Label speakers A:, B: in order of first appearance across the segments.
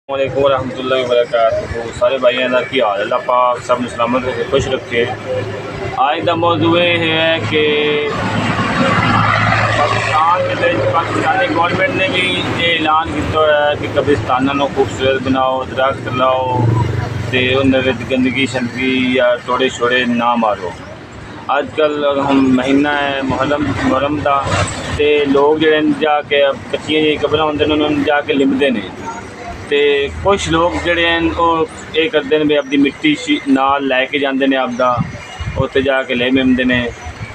A: वालेकुम रहमतुल्लाहि व बरकातुहू। सारे भाइयों का की हाल अल्लाह पाक सब सलामत रखे खुश रखे। आज का मौजू ये है कि पाकिस्तानी गवर्नमेंट ने भी ये ऐलान किया है कि कब्रिस्तानों को खूबसूरत बनाओ, दरख्त लाओ तो उन्हें गंदगी शंदगी या टोड़े छोड़े ना मारो। अजकल हम महीना है मुहर्रम का तो लोग जो जाके कच्चियां जी कबर होंगे उन्होंने जाके लिमते हैं तो कुछ लोग जोड़े ये करते हैं भी अपनी मिट्टी नाल लैके जाते हैं आपदा उत्ते जाके ले मिमते हैं।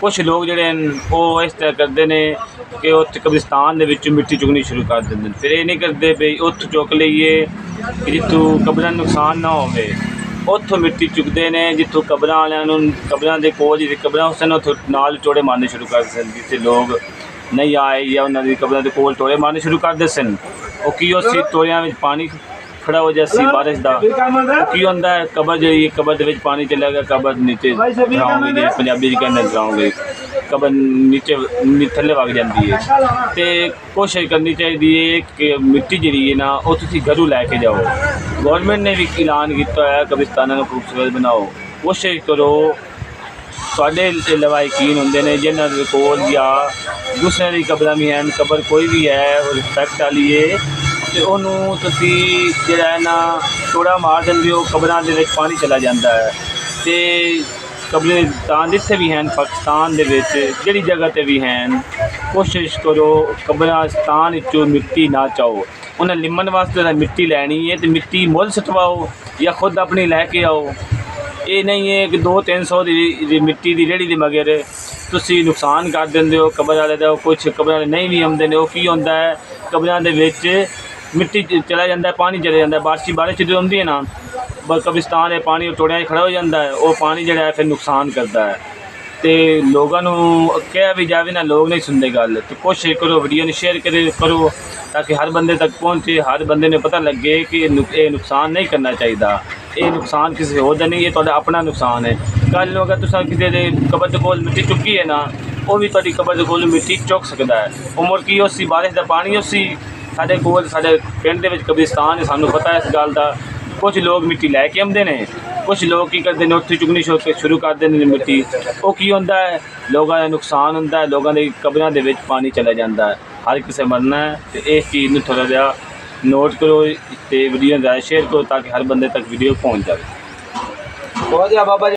A: कुछ लोग जोड़े वो इस तरह करते हैं कि उत कब्रिस्तान के विचों मिट्टी चुगनी शुरू कर देंगे। फिर ये नहीं करते भी उत चुक लीए कि जितों कब्रां नुकसान ना होवे उत्थों मिट्टी चुकते हैं। जितों कब्रां वालियां कब्रां के कोल जी कब्रां उस उत्थों नाल टोड़े मारने शुरू कर देते हैं। जिथे लोग नहीं आए या उन्होंने कब्रां के कोल टोड़े मारने शुरू कर देते हैं। वो की उसी टोड़ियां में पानी खड़ा हो जाए बारिश का की होंदा है कबर जी कबर के पानी चला गया कबर नीचे ड्राओगे जी पंजाबी कहने ड्राओगे कबर नीचे थले वग जाती है। तो कोशिश करनी चाहिए कि मिट्टी जी है ना वो तुम घरों लैके जाओ। गवर्नमेंट ने भी ऐलान किया है कब्रिस्तानों को खूबसूरत बनाओ। कोशिश करो साढ़े लवायकीन होंगे ने जिन्होंने कोल या दूसरे की कबर भी हैं कबर कोई भी है वो रिस्पैक्ट वाली है तो उन्होंने जोड़ा है ना टोड़ा मार देंगे हो कबर के पानी चला जाता है। तो कब्रिस्तान जिथे भी हैं पाकिस्तान के जी जगह पर भी हैं कोशिश करो कब्रिस्तान चो मिट्टी ना चाहो। उन्हें लिमन वास्ते मिट्टी लैनी है तो मिट्टी मुल सटवाओ या खुद अपनी लैके आओ। ये नहीं है कि 200-300 की मिट्टी की रेहड़ी के मगर तुसी नुकसान कर देंगे हो कबर वाले का। कुछ कबर वाले नहीं भी आते वो की होंदा है कबर के मिट्टी चला जाता है पानी चला जाता है। बारिश जो आती है ना कब्रिस्तान पानी टोड़िया खड़ा हो जाता है वो पानी जो है फिर नुकसान करता है। तो लोगों कहा भी जाए ना लोग नहीं सुनते गल। तो कोशिश करो वीडियो ने शेयर करो ताकि हर बंदे तक पहुँचे हर बंदे ने पता लगे कि ये नुकसान नहीं करना चाहिए। ये नुकसान किसी होर का नहीं ये तो अपना नुकसान है। कल अगर तुम किसी कबर के कोल मिट्टी चुकी है ना वो भी तुहाडी कबर के कोल मिट्टी चुक सकता है। उम्र की उसी बारिश का पानी उसी साढ़े कोल साढ़े पिंड के कब्रिस्तान है सानू पता है इस गल का। कुछ लोग मिट्टी लैके आते हैं कुछ लोग की करते हैं उत्थे चुगनी शुरू कर देते हैं मिट्टी। वो की होंदा है लोगों का नुकसान होंदा है लोगों के कबरां दे विच पानी चला जाता है। हर किसी मरना है तो इस चीज़ में थोड़ा जहा नोट करो तो वीडियो ज़्यादा शेयर करो ताकि हर बंदे तक वीडियो पहुँच जाए।
B: बहुत बाबा